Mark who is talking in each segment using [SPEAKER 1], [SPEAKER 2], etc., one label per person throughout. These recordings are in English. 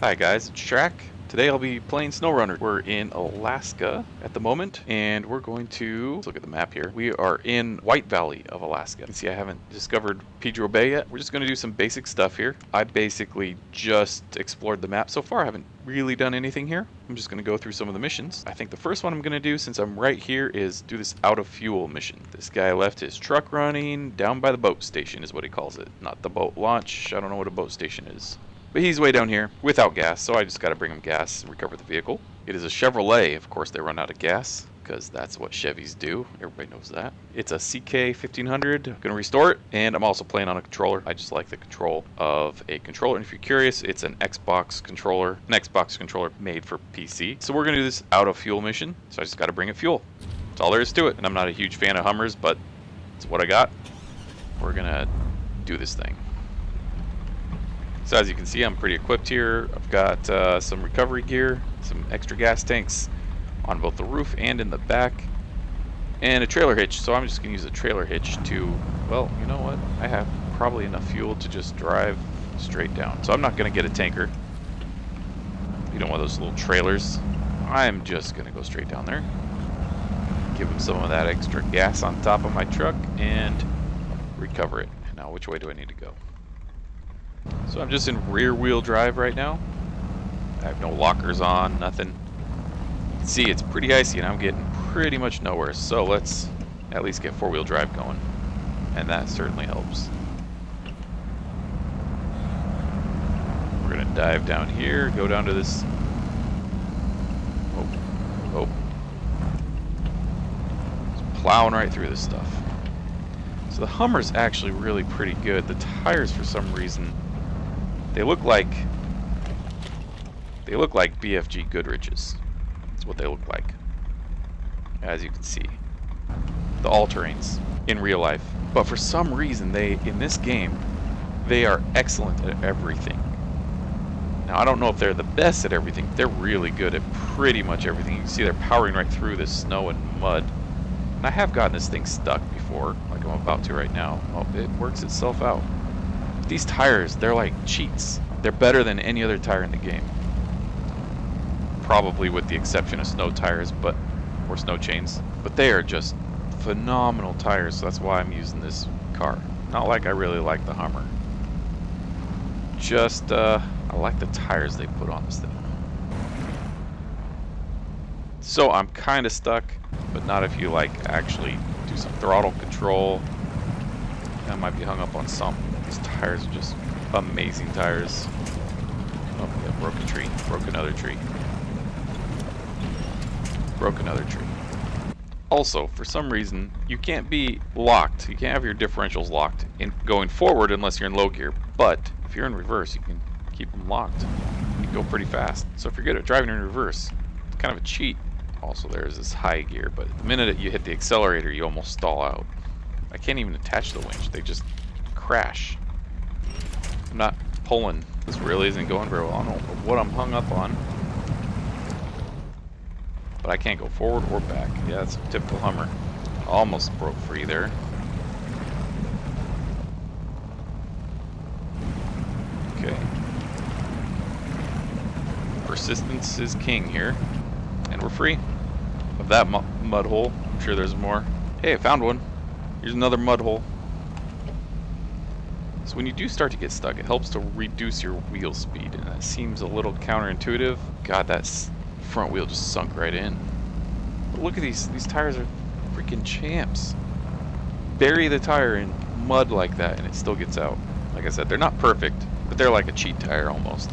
[SPEAKER 1] Hi guys, it's Shrack. Today I'll be playing SnowRunner. We're in Alaska at the moment, and we're going to let's look at the map here. We are in White Valley of Alaska. You can see I haven't discovered Pedro Bay yet. We're just going to do some basic stuff here. I basically just explored the map so far. I haven't really done anything here. I'm just going to go through some of the missions. I think the first one I'm going to do, since I'm right here, is do this out of fuel mission. This guy left his truck running down by the boat station is what he calls it. Not the boat launch. I don't know what a boat station is. But he's way down here without gas, so I just got to bring him gas and recover the vehicle. It is a Chevrolet. Of course, they run out of gas because that's what Chevys do. Everybody knows that. It's a CK 1500. I'm going to restore it, and I'm also playing on a controller. I just like the control of a controller. And if you're curious, it's an Xbox controller made for PC. So we're going to do this out of fuel mission, so I just got to bring it fuel. That's all there is to it. And I'm not a huge fan of Hummers, but it's what I got. We're going to do this thing. So as you can see, I'm pretty equipped here. I've got some recovery gear, some extra gas tanks on both the roof and in the back, and a trailer hitch. So I'm just going to use a trailer hitch to, well, you know what? I have probably enough fuel to just drive straight down. So I'm not going to get a tanker. You don't want those little trailers. I'm just going to go straight down there. Give them some of that extra gas on top of my truck and recover it. Now, which way do I need to go? So I'm just in rear wheel drive right now. I have no lockers on, nothing. You can see it's pretty icy and I'm getting pretty much nowhere. So let's at least get four-wheel drive going. And that certainly helps. We're going to dive down here, go down to this. Oh. Just plowing right through this stuff. So the Hummer's actually really pretty good. The tires, for some reason, they look like BFG Goodrich's. That's what they look like, as you can see. The all-terrains in real life. But for some reason, in this game, they are excellent at everything. Now, I don't know if they're the best at everything. They're really good at pretty much everything. You can see they're powering right through this snow and mud. And I have gotten this thing stuck before, like I'm about to right now. Oh, it works itself out. These tires, they're like cheats. They're better than any other tire in the game. Probably with the exception of snow tires, or snow chains. But they are just phenomenal tires, so that's why I'm using this car. Not like I really like the Hummer. Just, I like the tires they put on this thing. So I'm kind of stuck, but not if you actually do some throttle control. I might be hung up on some. These tires are just amazing tires. Oh, yeah, broke a tree. Broke another tree. Broke another tree. Also, for some reason, you can't be locked. You can't have your differentials locked in going forward unless you're in low gear. But if you're in reverse, you can keep them locked. You can go pretty fast. So if you're good at driving in reverse, it's kind of a cheat. Also, there's this high gear, but the minute you hit the accelerator, you almost stall out. I can't even attach the winch. They just crash. I'm not pulling. This really isn't going very well. I don't know what I'm hung up on. But I can't go forward or back. Yeah, that's a typical Hummer. Almost broke free there. Okay. Persistence is king here. And we're free of that mud hole. I'm sure there's more. Hey, I found one. Here's another mud hole. So when you do start to get stuck, it helps to reduce your wheel speed, and that seems a little counterintuitive. God, that front wheel just sunk right in. But look at these tires are freaking champs. Bury the tire in mud like that and it still gets out. Like I said, they're not perfect, but they're like a cheat tire almost.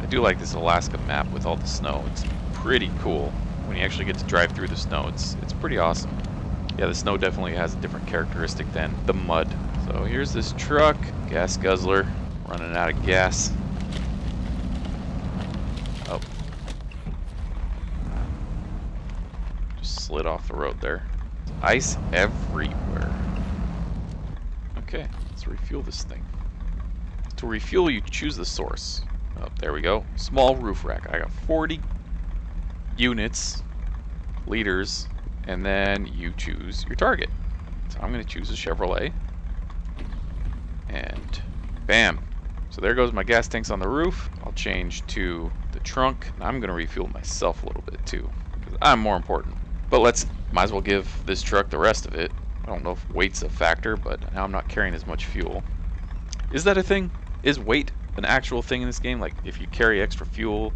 [SPEAKER 1] I do like this Alaska map with all the snow. It's pretty cool. When you actually get to drive through the snow, it's pretty awesome. Yeah, the snow definitely has a different characteristic than the mud. So here's this truck, gas guzzler, running out of gas. Oh. Just slid off the road there. Ice everywhere. Okay, let's refuel this thing. To refuel, you choose the source. Oh, there we go. Small roof rack. I got 40 units, liters, and then you choose your target. So I'm going to choose a Chevrolet. And bam, So there goes my gas tanks on the roof. I'll change to the trunk. And I'm gonna refuel myself a little bit too, because I'm more important. But might as well give this truck the rest of it. I don't know if weight's a factor, but now I'm not carrying as much fuel. Is that a thing? Is weight an actual thing in this game? Like, if you carry extra fuel,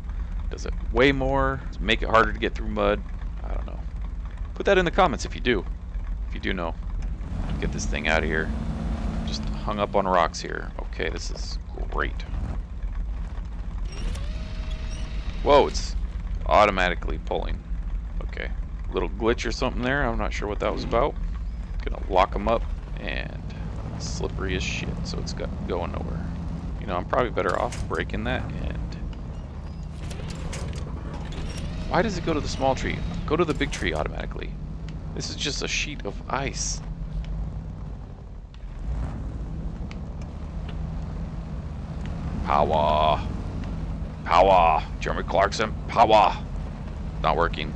[SPEAKER 1] does it weigh more? Does it make it harder to get through mud? I don't know. Put that in the comments if you do. If you do know. Get this thing out of here. Just hung up on rocks here. Okay, this is great. Whoa, it's automatically pulling. Okay. Little glitch or something there. I'm not sure what that was about. Gonna lock them up, and slippery as shit, so it's going nowhere. You know, I'm probably better off breaking that. And why does it go to the small tree? Go to the big tree automatically. This is just a sheet of ice. Power. Power. Jeremy Clarkson. Power. Not working.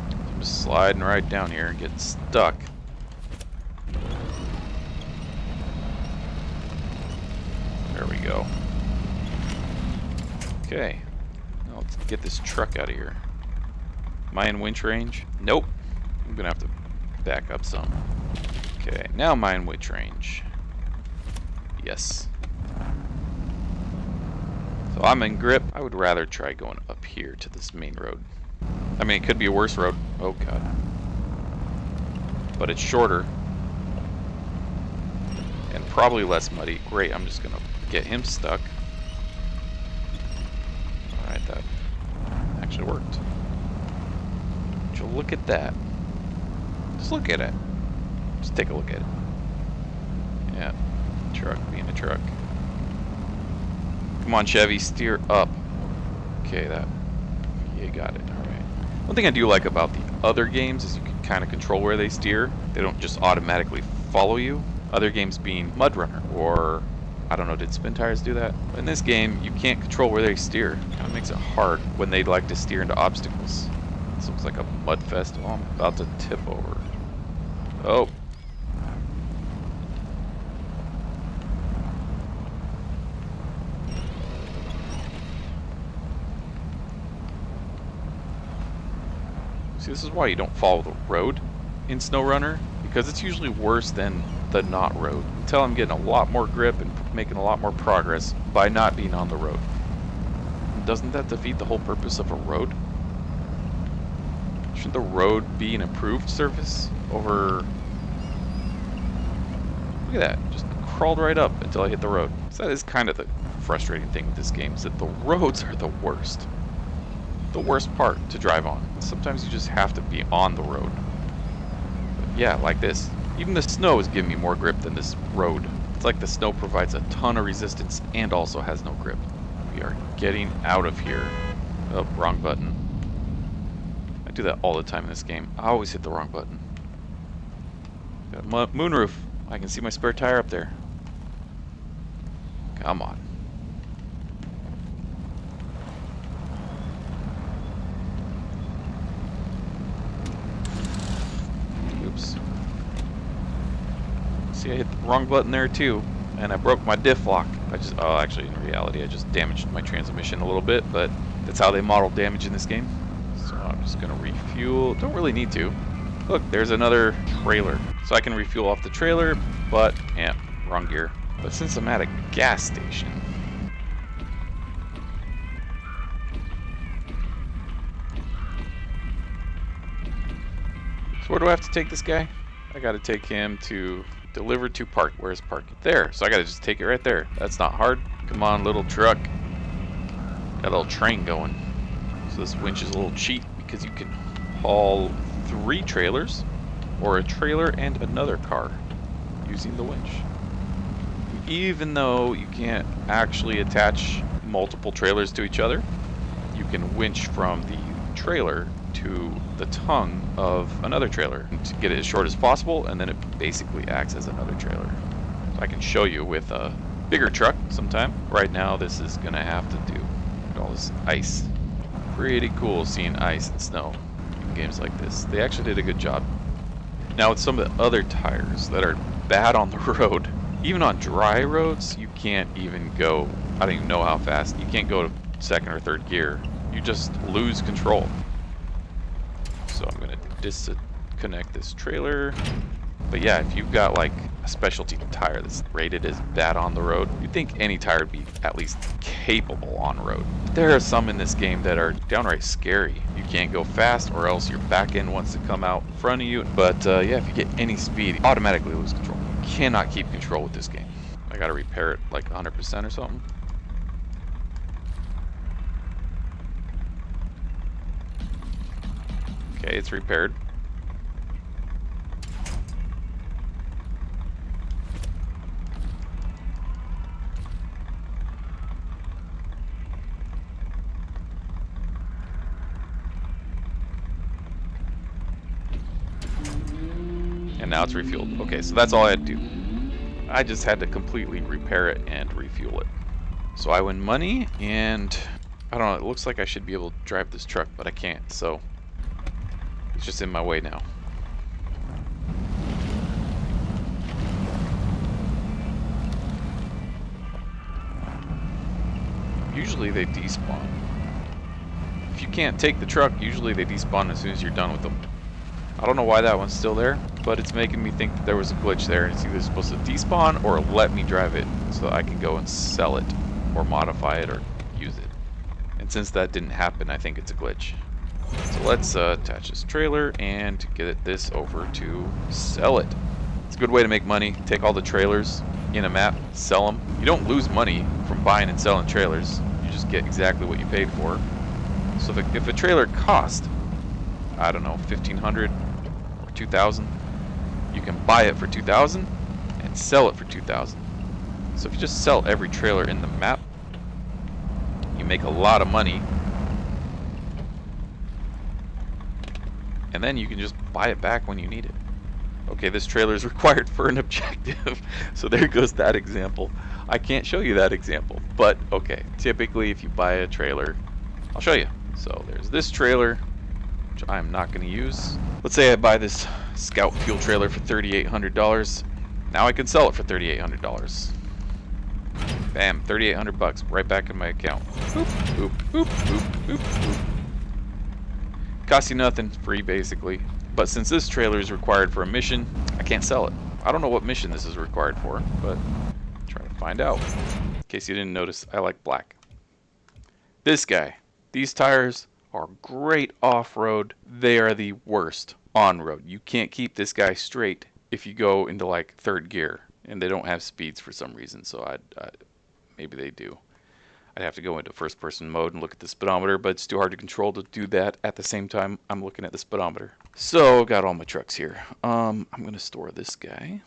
[SPEAKER 1] I'm just sliding right down here and getting stuck. There we go. Okay. Now let's get this truck out of here. Am I in winch range? Nope. I'm gonna have to back up some. Okay, now am I in winch range? Yes. So I'm in grip. I would rather try going up here to this main road. I mean, it could be a worse road. Oh god. But it's shorter. And probably less muddy. Great, I'm just gonna get him stuck. Alright, that actually worked. Would you look at that? Just look at it. Just take a look at it. Yeah, truck being a truck. Come on, Chevy, steer up. Okay, you got it. All right. One thing I do like about the other games is you can kind of control where they steer. They don't just automatically follow you. Other games being Mud Runner, or I don't know, did Spin Tires do that? In this game, you can't control where they steer. It kind of makes it hard when they like to steer into obstacles. This looks like a mud fest. Oh, I'm about to tip over. Oh. See, this is why you don't follow the road in SnowRunner, because it's usually worse than the not road. Until I'm getting a lot more grip and making a lot more progress by not being on the road. Doesn't that defeat the whole purpose of a road? Shouldn't the road be an improved surface over... Look at that, just crawled right up until I hit the road. So that is kind of the frustrating thing with this game, is that the roads are the worst. The worst part to drive on. Sometimes you just have to be on the road. But yeah, like this. Even the snow is giving me more grip than this road. It's like the snow provides a ton of resistance and also has no grip. We are getting out of here. Oh, wrong button. I do that all the time in this game. I always hit the wrong button. Got a moonroof. I can see my spare tire up there. Come on. Oops. See, I hit the wrong button there too, and I broke my diff lock. Oh, actually, in reality, I just damaged my transmission a little bit, but that's how they model damage in this game. So I'm just gonna refuel. Don't really need to. Look, there's another trailer. So I can refuel off the trailer, but, yeah, wrong gear. But since I'm at a gas station, so where do I have to take this guy? I gotta take him to deliver to park. Where's parking? There. So I gotta just take it right there. That's not hard. Come on, little truck. Got a little train going. So this winch is a little cheat because you can haul 3 trailers or a trailer and another car using the winch. Even though you can't actually attach multiple trailers to each other, you can winch from the trailer to the tongue of another trailer to get it as short as possible, and then it basically acts as another trailer. So I can show you with a bigger truck sometime. Right now this is gonna have to do. Look at all this ice. Pretty cool seeing ice and snow in games like this. They actually did a good job. Now with some of the other tires that are bad on the road, Even on dry roads, you can't even go, I don't even know how fast, you can't go to second or third gear. You just lose control. So I'm gonna disconnect this trailer. But yeah, if you've got like a specialty tire that's rated as bad on the road, you'd think any tire would be at least capable on road. But there are some in this game that are downright scary. You can't go fast or else your back end wants to come out in front of you. But yeah, if you get any speed, you automatically lose control. You cannot keep control with this game. I gotta repair it like 100% or something. Okay, it's repaired. And now it's refueled. Okay, so that's all I had to do. I just had to completely repair it and refuel it. So I win money, and I don't know, it looks like I should be able to drive this truck, but I can't, so it's just in my way now. Usually they despawn. If you can't take the truck, usually they despawn as soon as you're done with them. I don't know why that one's still there, but it's making me think that there was a glitch there. It's either supposed to despawn or let me drive it so that I can go and sell it or modify it or use it. And since that didn't happen, I think it's a glitch. So let's attach this trailer and get this over to sell it. It's a good way to make money. Take all the trailers in a map, sell them. You don't lose money from buying and selling trailers. You just get exactly what you paid for. So if a trailer cost, I don't know, $1,500 or $2,000, you can buy it for $2,000 and sell it for $2,000. So if you just sell every trailer in the map, you make a lot of money. And then you can just buy it back when you need it. Okay, this trailer is required for an objective. So there goes that example. I can't show you that example, but okay. Typically, if you buy a trailer, I'll show you. So there's this trailer, which I'm not going to use. Let's say I buy this Scout fuel trailer for $3,800. Now I can sell it for $3,800. Bam, 3,800 bucks right back in my account. Boop, boop, boop, boop, boop, boop. Costs you nothing, free basically. But since this trailer is required for a mission, I can't sell it. I don't know what mission this is required for, but try to find out. In case you didn't notice, I like black. This guy. These tires are great off-road. They are the worst on-road. You can't keep this guy straight if you go into like third gear, and they don't have speeds for some reason, so maybe they do. I'd have to go into first-person mode and look at the speedometer, but it's too hard to control to do that at the same time I'm looking at the speedometer. So, got all my trucks here. I'm going to store this guy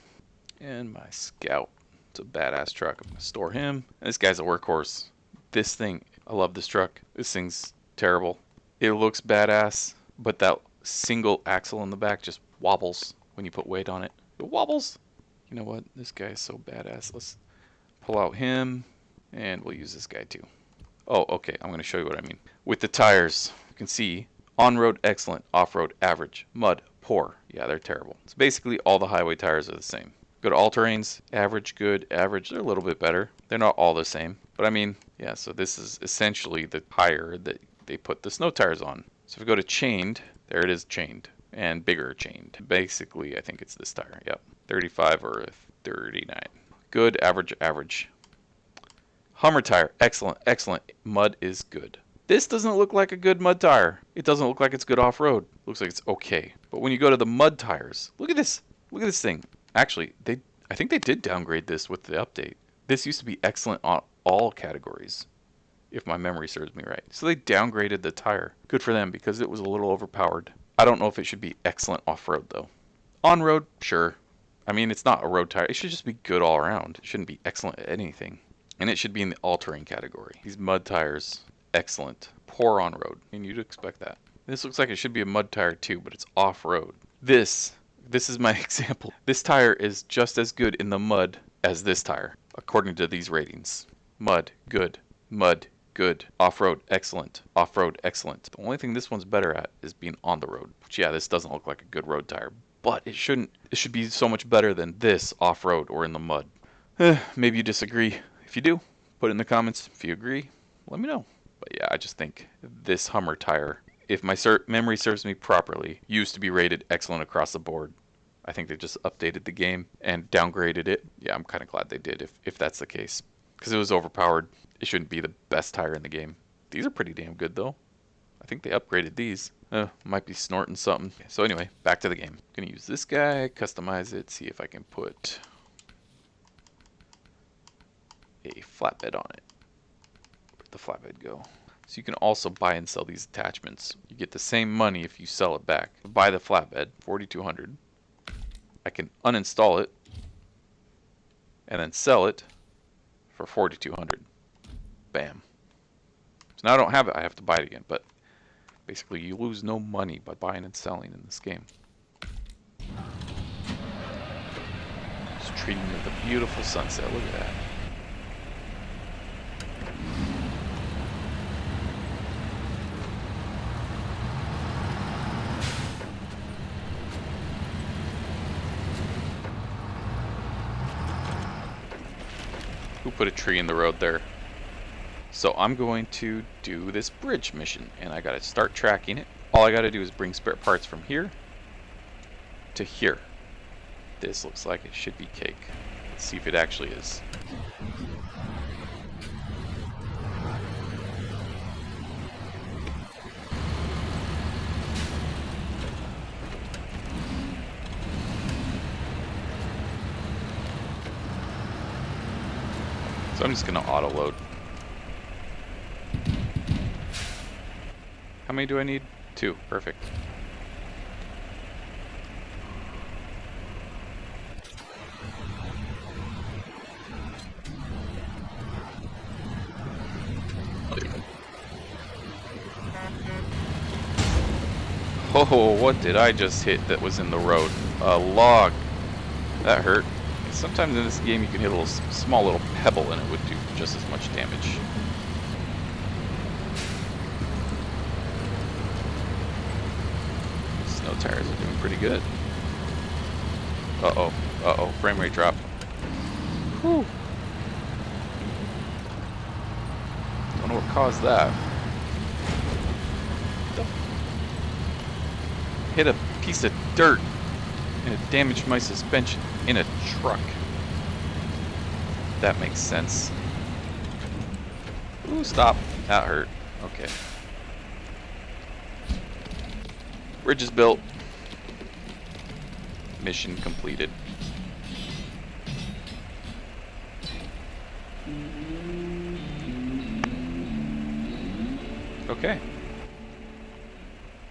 [SPEAKER 1] and my Scout. It's a badass truck. I'm going to store him. And this guy's a workhorse. This thing, I love this truck. This thing's terrible. It looks badass, but that single axle in the back just wobbles when you put weight on it. It wobbles. You know what? This guy is so badass. Let's pull out him. And we'll use this guy too. Oh, okay, I'm going to show you what I mean. With the tires, you can see on-road excellent, off-road average, mud poor. Yeah, they're terrible. So basically all the highway tires are the same. Go to all-terrains, average, good, average. They're a little bit better. They're not all the same. But I mean, yeah, so this is essentially the tire that they put the snow tires on. So if we go to chained, there it is, chained. And bigger chained. Basically, I think it's this tire. Yep, 35 or 39. Good, average, average. Hummer tire, excellent, excellent. Mud is good. This doesn't look like a good mud tire. It doesn't look like it's good off-road. Looks like it's okay. But when you go to the mud tires, look at this. Look at this thing. Actually, I think they did downgrade this with the update. This used to be excellent on all categories, if my memory serves me right. So they downgraded the tire. Good for them, because it was a little overpowered. I don't know if it should be excellent off-road, though. On-road, sure. I mean, it's not a road tire. It should just be good all around. It shouldn't be excellent at anything. And it should be in the all-terrain category. These mud tires, excellent. Poor on-road. I mean, you'd expect that. This looks like it should be a mud tire too, but it's off-road. This is my example. This tire is just as good in the mud as this tire, according to these ratings. Mud, good. Mud, good. Off-road, excellent. Off-road, excellent. The only thing this one's better at is being on the road. Which, yeah, this doesn't look like a good road tire, but it should be so much better than this off-road or in the mud. Maybe you disagree. If you do, put it in the comments. If you agree, let me know. But yeah, I just think this Hummer tire, if my memory serves me properly, used to be rated excellent across the board. I think they just updated the game and downgraded it. Yeah, I'm kind of glad they did if that's the case. Because it was overpowered. It shouldn't be the best tire in the game. These are pretty damn good though. I think they upgraded these. Might be snorting something. So anyway, back to the game. Gonna use this guy, customize it, see if I can put a flatbed on it. Where'd the flatbed go? So you can also buy and sell these attachments. You get the same money if you sell it back. Buy the flatbed, 4,200. I can uninstall it and then sell it for 4,200. Bam. So now I don't have it, I have to buy it again, but basically you lose no money by buying and selling in this game. Just treating it with a beautiful sunset, look at that. Who put a tree in the road there? So I'm going to do this bridge mission, and I gotta start tracking it. All I gotta do is bring spare parts from here to here. This looks like it should be cake. Let's see if it actually is. So I'm just gonna auto load. How many do I need? 2. Perfect. Oh, what did I just hit that was in the road? A log. That hurt. Sometimes in this game you can hit a little small little pebble and it would do just as much damage. Snow tires are doing pretty good. Uh-oh. Uh-oh. Frame rate drop. Whew. Don't know what caused that. Hit a piece of dirt and it damaged my suspension in a truck. That makes sense. Ooh, stop. That hurt. Okay. Bridge is built. Mission completed. Okay.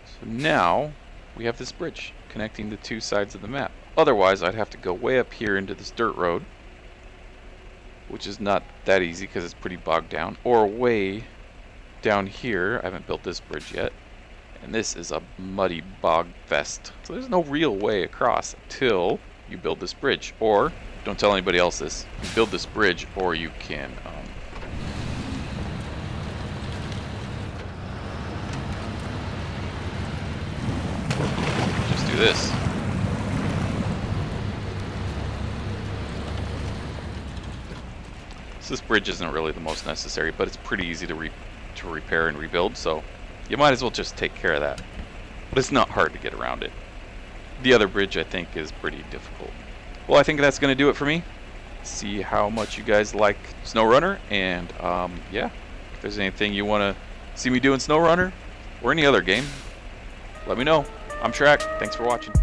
[SPEAKER 1] So now we have this bridge connecting the two sides of the map. Otherwise, I'd have to go way up here into this dirt road, which is not that easy because it's pretty bogged down, or way down here. I haven't built this bridge yet, and this is a muddy bog fest. So there's no real way across until you build this bridge, or don't tell anybody else this. You build this bridge, or you can just do this. So this bridge isn't really the most necessary, but it's pretty easy to repair and rebuild, so you might as well just take care of that. But it's not hard to get around it. The other bridge, I think, is pretty difficult. Well, I think that's going to do it for me. See how much you guys like SnowRunner, and yeah, if there's anything you want to see me do in SnowRunner or any other game, let me know. I'm Shrack. Thanks for watching.